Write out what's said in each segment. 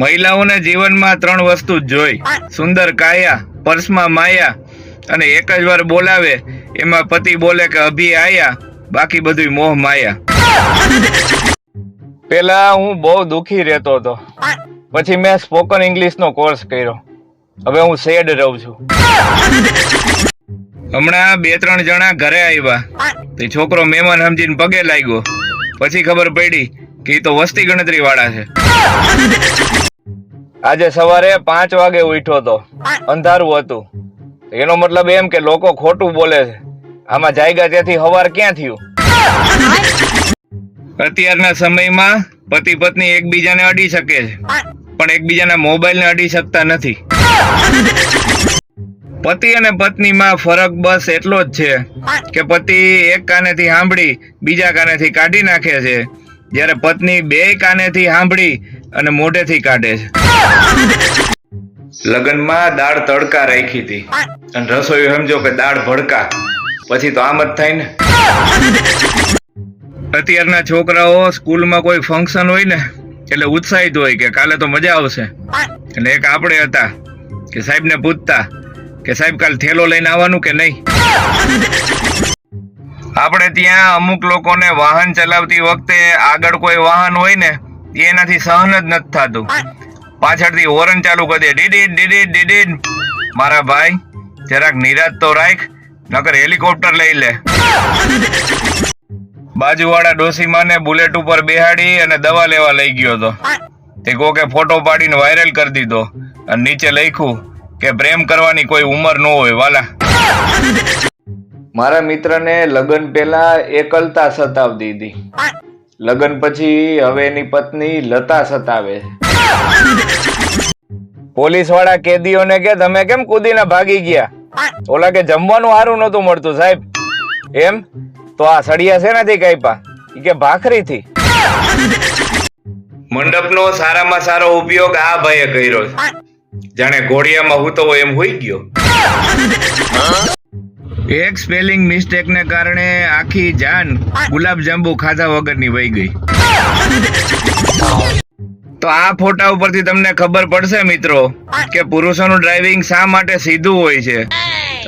મહિલાઓને જીવનમાં 3 વસ્તુ જ જોઈ: સુંદર કાયા, પર્સમાં માયા અને એક જ વાર બોલાવે એમાં પતિ બોલે કે અભી આયા, બાકી બધું મોહ માયા. પેલા હું બહુ દુખી રહેતો હતો, પછી મેં સ્પોકન ઇંગ્લિશનો કોર્સ કર્યો. હવે હું સેડ રહું છું. હમણાં 2-3 જણા ઘરે આવ્યા, તે છોકરો મહેમાન સમજીને પગે લાગ્યો. પછી ખબર પડી કે એ તો વસ્તી ગણતરી વાળા છે. આજે સવારે 5 વાગે ઉઠ્યો તો, અંધારું હતું. એનો મતલબ એમ કે લોકો ખોટું બોલે છે. આમાં જાયગા ત્યાંથી હવાર ક્યાં થયું? અત્યારના સમયમાં પતિ પત્ની એકબીજાને અડી શકે છે, પણ એકબીજાના મોબાઈલને અડી શકતા નથી. પતિ અને પત્નીમાં ફરક બસ એટલો જ છે કે પતિ એક કાનેથી સાંભળી બીજા કાનેથી કાઢી નાખે છે, જ્યારે પત્ની 2 કાનેથી સાંભળી અને મોઢેથી કાઢે છે. લગ્નમાં દાળ તડકા રાખી હતી અને રસોઈ સમજો કે દાળ ભડકા. પછી તો આમ જ થાય ને. અત્યારના છોકરાઓ સ્કૂલમાં કોઈ ફંક્શન હોય ને એટલે ઉત્સાહિત હોય કે કાલે તો મજા આવશે. એટલે એક આપણે હતા કે સાહેબને પૂછતા કે સાહેબ કાલ થેલો લઈને આવવાનું કે નહીં. આપણે ત્યાં અમુક લોકોને વાહન ચલાવતી વખતે આગળ કોઈ વાહન હોય ને એનાથી સહન જ નથી થતું. પાછળથી હોર્ન ચાલુ કરી દે, ડીડીડ ડીડીડ ડીડીડ. મારા ભાઈ જરાક નિરાશ તો રાખ, નકર હેલિકોપ્ટર લઈ લે. બાજુવાળા ડોસીમાને બુલેટ ઉપર બેહાડી અને દવા લેવા લઈ ગયો હતો. તે કોકે ફોટો પાડીને વાયરલ કરી દીધો અને નીચે લખ્યું કે પ્રેમ કરવાની કોઈ ઉંમર ન હોય વાલા. મારા મિત્રને લગ્ન પહેલા એકલતા સતાવતી હતી. લગ્ન પછી હવે એની પત્ની લતા સતાવે છે. પોલીસ વાળા કેદીઓને કે તમે કેમ કૂદીને ભાગી ગયા? ઓલા કે જમવાનું સારું નતું મળતું સાહેબ. એમ તો આ સળિયા શેનાથી કાપ્યા? કે ભાખરીથી. મંડપનો સારામાં સારો ઉપયોગ આ ભાઈએ કર્યો છે. જાણે ઘોડિયામાં હૂતો હોય એમ હોઈ ગયો. એક સ્પેલિંગ મિસ્ટેક ને કારણે આખી જાન ગુલાબ જાંબુ ખાધા વગરની વહી ગઈ. તો આ ફોટા ઉપરથી તમને ખબર પડશે મિત્રો કે પુરુષોનું ડ્રાઇવિંગ શા માટે સીધું હોય છે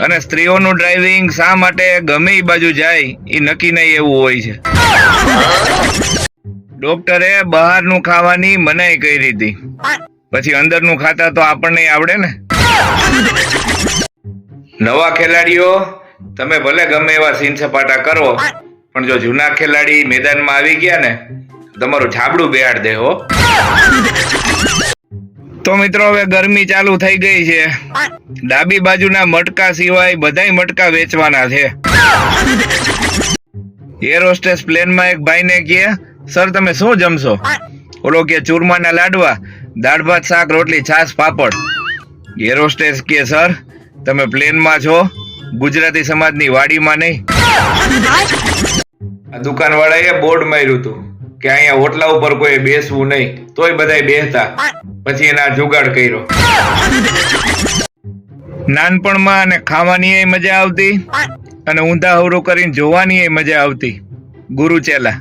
અને સ્ત્રીઓનું ડ્રાઇવિંગ શા માટે ગમે એ બાજુ જાય એ નક્કી નહીં એવું હોય છે. ડોક્ટરે બહારનું ખાવાની મનાઈ કરી હતી, પછી અંદરનું ખાતા તો આપણને આવડે ને. નવા ખેલાડીઓ તમે ભલે ગમે એવા સીન સપાટા કરો, પણ જો જૂના ખેલાડી મેદાનમાં આવી ગયા ને તમારું છાબડું બેહાડ દે હો. તો મિત્રો હવે ગરમી ચાલુ થઈ ગઈ છે. ડાબી બાજુના મટકા સિવાય બધાય મટકા વેચવાના છે. એર હોસ્ટેસ પ્લેનમાં એક ભાઈને કહે, સર તમે શું જમશો? ઓલો કે ચૂરમાના લાડવા, દાળ ભાત શાક રોટલી છાશ પાપડ. એર હોસ્ટેસ કે સર તમે પ્લેનમાં છો, ગુજરાતી સમાજની વાડીમાં નહીં. આ દુકાન વાળાએ બોર્ડ માર્યું હતું કે અહીંયા હોટલા ઉપર કોઈ બેસવું નહીં, તોય બધાય બેસતા. પછી એના જુગાડ કર્યો. નાનપણમાં અને ખાવાની મજા આવતી અને ઊંધા હવરું કરીને જોવાની મજા આવતી. ગુરુ ચેલા.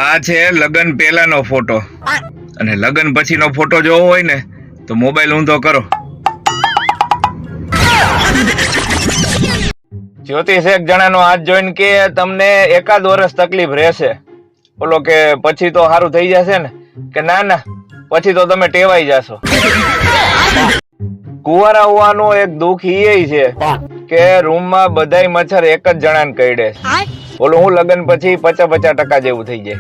આ છે લગ્ન પહેલાનો ફોટો, અને લગ્ન પછીનો ફોટો જોવો હોય ને તો મોબાઈલ ઊંધો કરો. જ્યોતિષ એક જણાનો હાથ જોઈને કે તમને 1 વર્ષ તકલીફ રહેશે. બોલો કે પછી તો સારું થઈ જશે ને? કે ના ના, પછી તો તમે ટેવાઈ જશો. કુંવારા હોવાનું એક દુઃખ એ છે કે રૂમમાં બધાય મચ્છર એક જ જણાને કરડે. બોલો હું લગ્ન પછી 50% જેવું થઈ જાય.